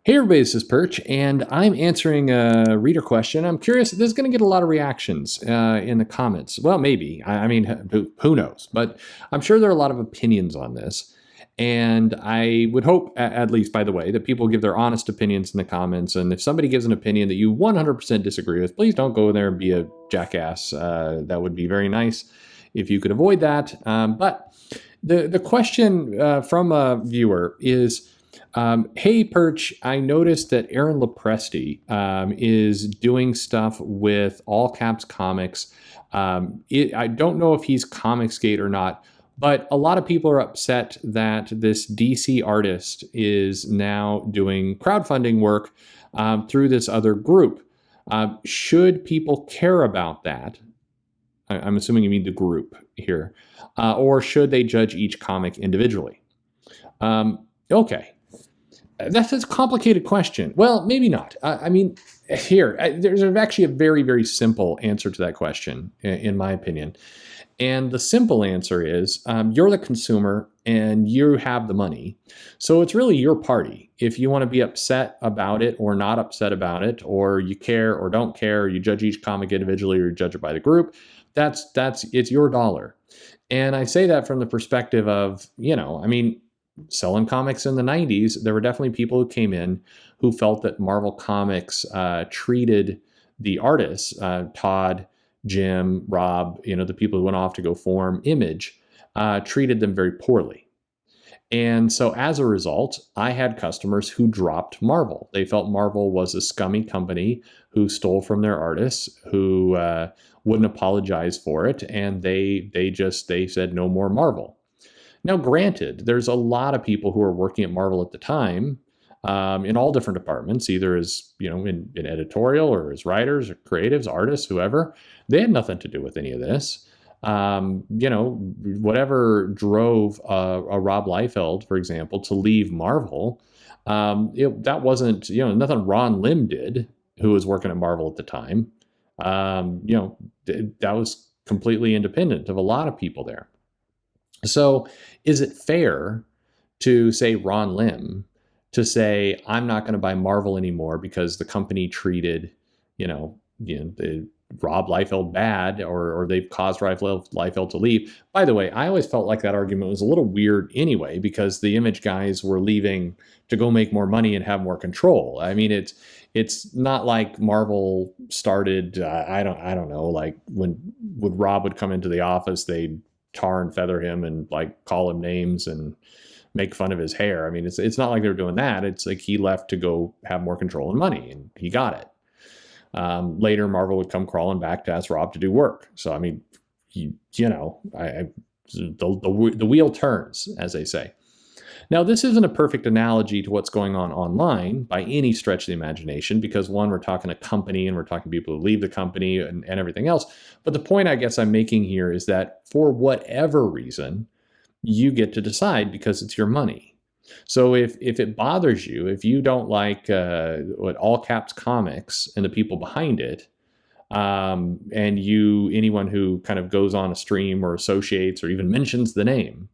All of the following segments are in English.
Hey everybody, this is Perch, and I'm answering a reader question. I'm curious, this is going to get a lot of reactions in the comments. Well, maybe. I mean, who knows? But I'm sure there are a lot of opinions on this. And I would hope, at least by the way, that people give their honest opinions in the comments. And if somebody gives an opinion that you 100% disagree with, please don't go there and be a jackass. That would be very nice if you could avoid that. But the question from a viewer is, hey, Perch, I noticed that Aaron Lopresti is doing stuff with All Caps Comics. I don't know if he's Comicsgate or not, but a lot of people are upset that this DC artist is now doing crowdfunding work through this other group. Should people care about that? I'm assuming you mean the group here. Or should they judge each comic individually? Okay. That's a complicated question. Well, maybe not. I mean, there's actually a very, very simple answer to that question, in my opinion. And the simple answer is you're the consumer and you have the money. So it's really your party. If you want to be upset about it or not upset about it, or you care or don't care, or you judge each comic individually or you judge it by the group, it's your dollar. And I say that from the perspective of, I mean, selling comics in the 90s, there were definitely people who came in who felt that Marvel Comics treated the artists, Todd, Jim, Rob, the people who went off to go form Image, treated them very poorly. And so as a result, I had customers who dropped Marvel. They felt Marvel was a scummy company who stole from their artists, who wouldn't apologize for it, and they said no more Marvel. Now, granted, there's a lot of people who are working at Marvel at the time in all different departments, either as, in editorial or as writers or creatives, artists, whoever. They had nothing to do with any of this. Whatever drove a Rob Liefeld, for example, to leave Marvel, that wasn't, nothing Ron Lim did, who was working at Marvel at the time. That was completely independent of a lot of people there. So is it fair to say Ron Lim to say, I'm not going to buy Marvel anymore because the company treated, the Rob Liefeld bad, or they've caused Liefeld to leave? By the way, I always felt like that argument was a little weird anyway, because the Image guys were leaving to go make more money and have more control. I mean, it's not like Marvel started, I don't know, like when Rob would come into the office, they'd tar and feather him and like call him names and make fun of his hair. I mean, it's not like they were doing that. It's like he left to go have more control and money, and he got it. Later, Marvel would come crawling back to ask Rob to do work. So I mean, the wheel turns, as they say. Now, this isn't a perfect analogy to what's going on online by any stretch of the imagination, because one, we're talking a company and we're talking people who leave the company and everything else. But the point I guess I'm making here is that for whatever reason, you get to decide because it's your money. So if it bothers you, if you don't like what All Caps Comics and the people behind it, and anyone who kind of goes on a stream or associates or even mentions the name,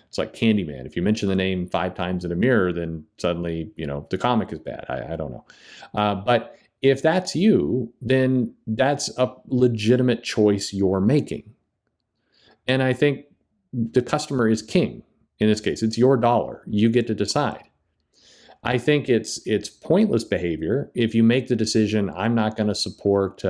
it's like Candyman. If you mention the name 5 times in a mirror, then suddenly, the comic is bad. I don't know. But if that's you, then that's a legitimate choice you're making. And I think the customer is king. In this case, it's your dollar. You get to decide. I think it's pointless behavior if you make the decision, I'm not going to support,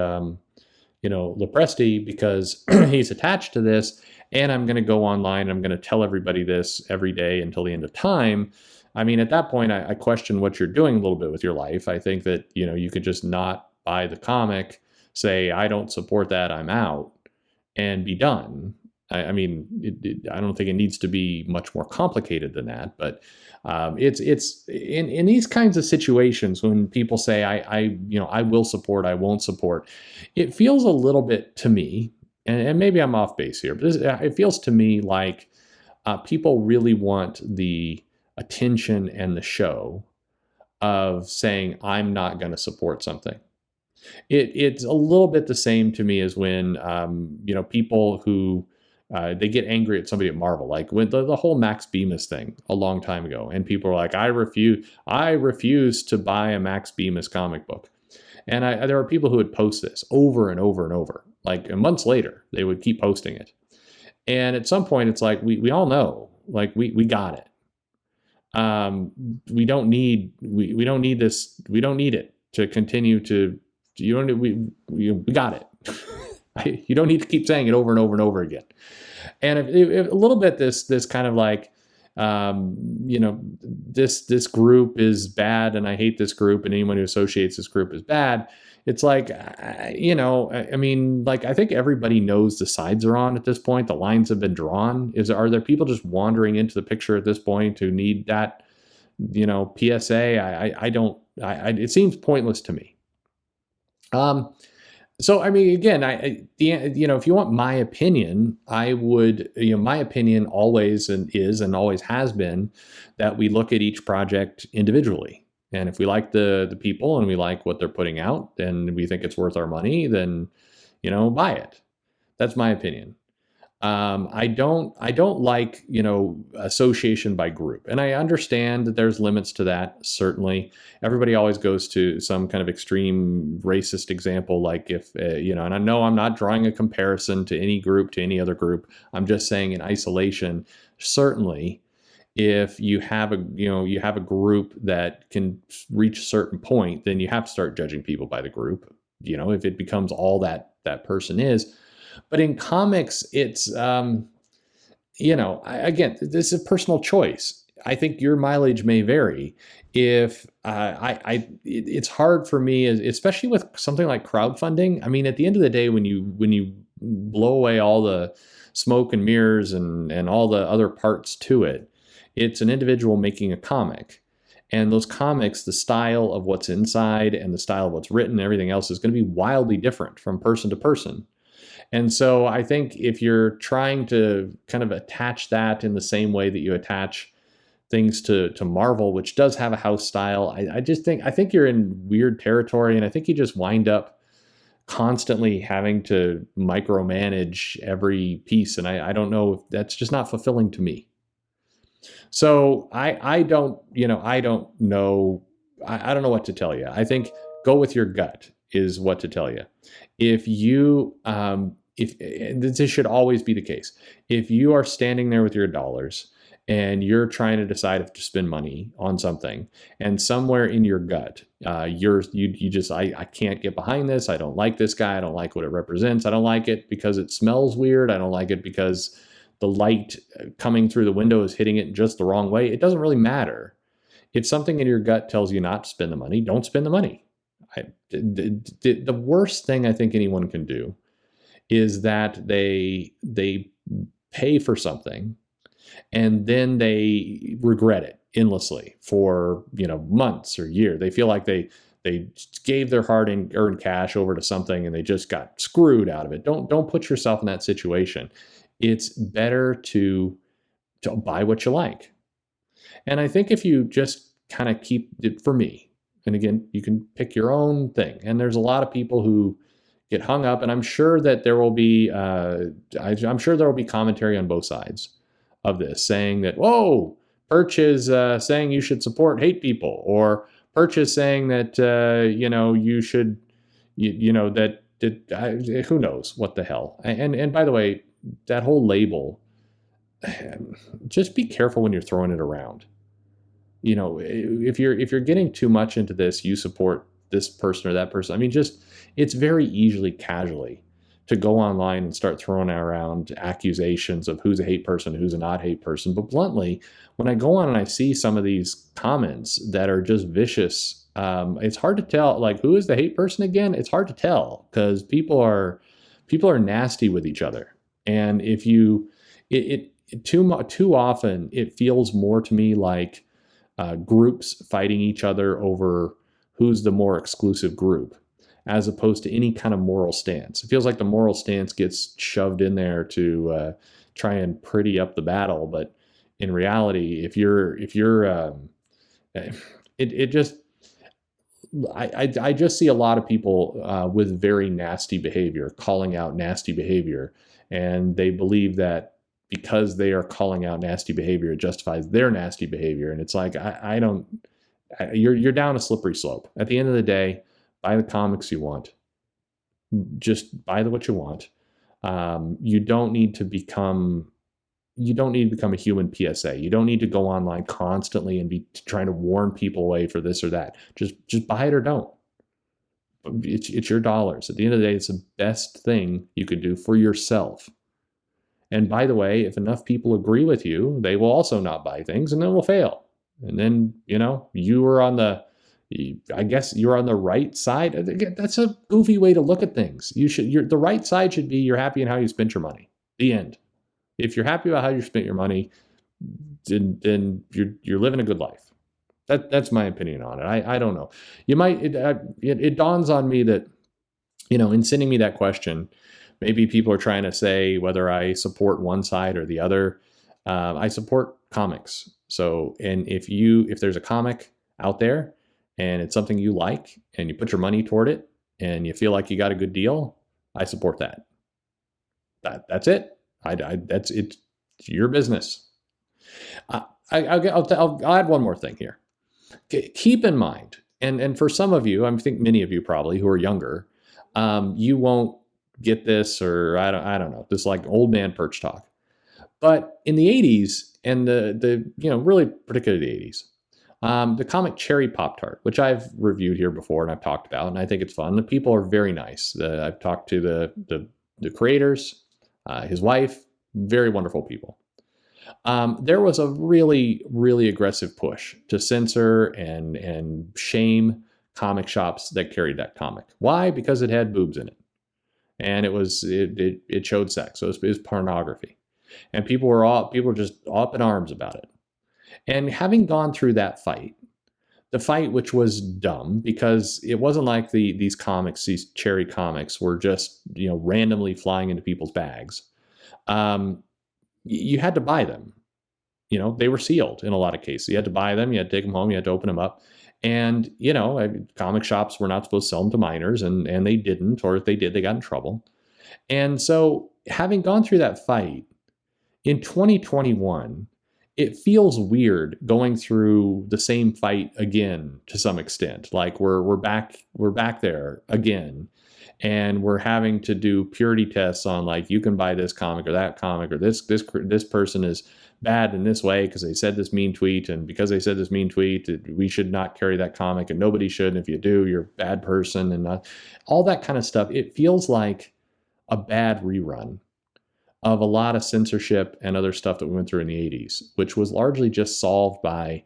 Lopresti because he's attached to this, and I'm going to go online, I'm going to tell everybody this every day until the end of time. I mean, at that point, I question what you're doing a little bit with your life. I think that, you could just not buy the comic, say, I don't support that, I'm out, and be done. I mean, I don't think it needs to be much more complicated than that. But it's in these kinds of situations when people say, I will support, I won't support, it feels a little bit to me, and maybe I'm off base here, but it feels to me like people really want the attention and the show of saying, I'm not going to support something. It's a little bit the same to me as when, people who They get angry at somebody at Marvel, like with the whole Max Bemis thing a long time ago, and people are like, I refuse to buy a Max Bemis comic book. And there are people who would post this over and over and over, like months later, they would keep posting it. And at some point, it's like we all know, like we got it. We don't need this. We don't need it to continue to. You don't. We got it. You don't need to keep saying it over and over and over again. And if a little bit, this kind of like, this group is bad, and I hate this group, and anyone who associates this group is bad. It's like, I mean, like, I think everybody knows the sides are on at this point. The lines have been drawn. Are there people just wandering into the picture at this point who need that, PSA? I don't. It seems pointless to me. So, I mean, again, if you want my opinion, I would, my opinion always is and always has been that we look at each project individually. And if we like the people and we like what they're putting out and we think it's worth our money, then, buy it. That's my opinion. I don't like, association by group. And I understand that there's limits to that. Certainly everybody always goes to some kind of extreme racist example. Like if, and I know I'm not drawing a comparison to any group, to any other group. I'm just saying in isolation, certainly if you have a group that can reach a certain point, then you have to start judging people by the group, if it becomes all that person is. But in comics, it's, again, this is a personal choice. I think your mileage may vary. If it's hard for me, especially with something like crowdfunding. I mean, at the end of the day, when you blow away all the smoke and mirrors and all the other parts to it, it's an individual making a comic. And those comics, the style of what's inside and the style of what's written and everything else is going to be wildly different from person to person. And so I think if you're trying to kind of attach that in the same way that you attach things to Marvel, which does have a house style, I think you're in weird territory. And I think you just wind up constantly having to micromanage every piece. And I don't know if that's just not fulfilling to me. So I don't know what to tell you. I think go with your gut is what to tell you. If this should always be the case, if you are standing there with your dollars and you're trying to decide if to spend money on something, and somewhere in your gut, I can't get behind this. I don't like this guy. I don't like what it represents. I don't like it because it smells weird. I don't like it because the light coming through the window is hitting it just the wrong way. It doesn't really matter. If something in your gut tells you not to spend the money, don't spend the money. The worst thing I think anyone can do is that they pay for something and then they regret it endlessly for months or years. They feel like they gave their hard-earned cash over to something and they just got screwed out of it. Don't put yourself in that situation. It's better to buy what you like. And I think if you just kind of keep it, for me, and again, you can pick your own thing. And there's a lot of people who get hung up, and I'm sure that there will be, I'm sure there will be commentary on both sides of this, saying that, whoa, Perch is saying you should support hate people, or Perch is saying that you should, who knows what the hell. And by the way, that whole label, just be careful when you're throwing it around. If you're getting too much into this, you support this person or that person. I mean, it's very easily casually to go online and start throwing around accusations of who's a hate person, who's a not hate person. But bluntly, when I go on and I see some of these comments that are just vicious, it's hard to tell, like, who is the hate person again? It's hard to tell because people are nasty with each other. And if too often, it feels more to me like groups fighting each other over who's the more exclusive group, as opposed to any kind of moral stance. It feels like the moral stance gets shoved in there to try and pretty up the battle. But in reality, I just see a lot of people with very nasty behavior calling out nasty behavior, and they believe that because they are calling out nasty behavior, it justifies their nasty behavior. And it's like, I don't, you're down a slippery slope. At the end of the day, buy the comics you want. Just buy what you want. You don't need to become a human PSA. You don't need to go online constantly and be trying to warn people away for this or that. Just buy it or don't. It's your dollars. At the end of the day, it's the best thing you could do for yourself. And by the way, if enough people agree with you, they will also not buy things, and then will fail. And then, you are on the, I guess you're on the right side. Again, that's a goofy way to look at things. The right side should be you're happy in how you spent your money. The end. If you're happy about how you spent your money, then you're living a good life. That's my opinion on it. I don't know. It dawns on me that, in sending me that question, maybe people are trying to say whether I support one side or the other. I support comics. So, and if there's a comic out there and it's something you like and you put your money toward it and you feel like you got a good deal, I support that. That's it. That's it. It's your business. I'll add one more thing here. Keep in mind, and for some of you, I think many of you probably who are younger, you won't get this, or I don't know, this like old man Perch talk. But in the 80s and the really particularly the 80s, the comic Cherry Pop-Tart, which I've reviewed here before and I've talked about, and I think it's fun. The people are very nice. I've talked to the creators, his wife, very wonderful people. There was a really, really aggressive push to censor and shame comic shops that carried that comic. Why? Because it had boobs in it. And it showed sex. So it was pornography. And people were just up in arms about it. And having gone through that fight, the fight which was dumb because it wasn't like these cherry comics were just randomly flying into people's bags. You had to buy them. They were sealed in a lot of cases. You had to buy them, you had to take them home, you had to open them up. And, comic shops were not supposed to sell them to minors, and they didn't, or if they did, they got in trouble. And so having gone through that fight, in 2021, it feels weird going through the same fight again to some extent. Like we're back there again. And we're having to do purity tests on like, you can buy this comic or that comic, or this person is bad in this way because they said this mean tweet, and because they said this mean tweet, we should not carry that comic, and nobody should. And if you do, you're a bad person, and all that kind of stuff. It feels like a bad rerun of a lot of censorship and other stuff that we went through in the 80s, which was largely just solved by,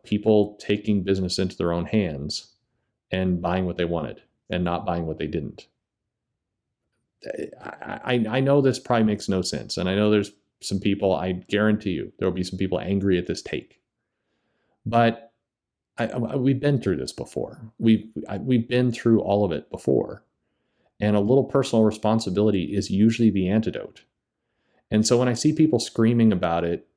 people taking business into their own hands and buying what they wanted and not buying what they didn't. I know this probably makes no sense. And I know there's some people, I guarantee you, there will be some people angry at this take. But we've been through this before. We've been through all of it before. And a little personal responsibility is usually the antidote. And so when I see people screaming about it,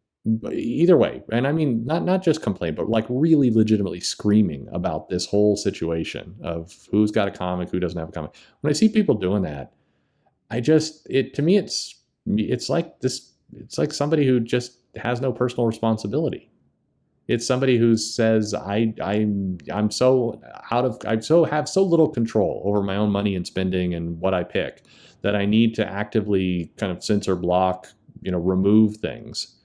either way, and I mean, not just complain, but like really legitimately screaming about this whole situation of who's got a comic, who doesn't have a comic. When I see people doing that, to me, it's like somebody who just has no personal responsibility. It's somebody who says, I have so little control over my own money and spending and what I pick that I need to actively kind of censor, block, remove things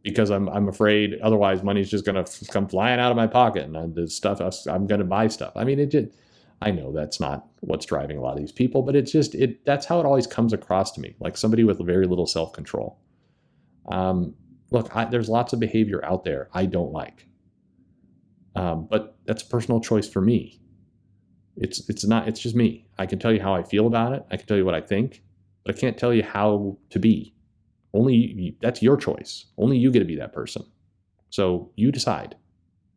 because I'm afraid otherwise money's just going to come flying out of my pocket and the stuff I'm going to buy stuff. I mean, I know that's not what's driving a lot of these people, but that's how it always comes across to me, like somebody with very little self-control. Look, there's lots of behavior out there I don't like, but that's a personal choice for me. It's just me. I can tell you how I feel about it. I can tell you what I think, but I can't tell you how to be. That's your choice. Only you get to be that person. So you decide.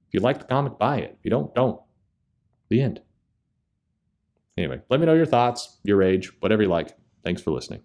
If you like the comic, buy it. If you don't. The end. Anyway, let me know your thoughts, your age, whatever you like. Thanks for listening.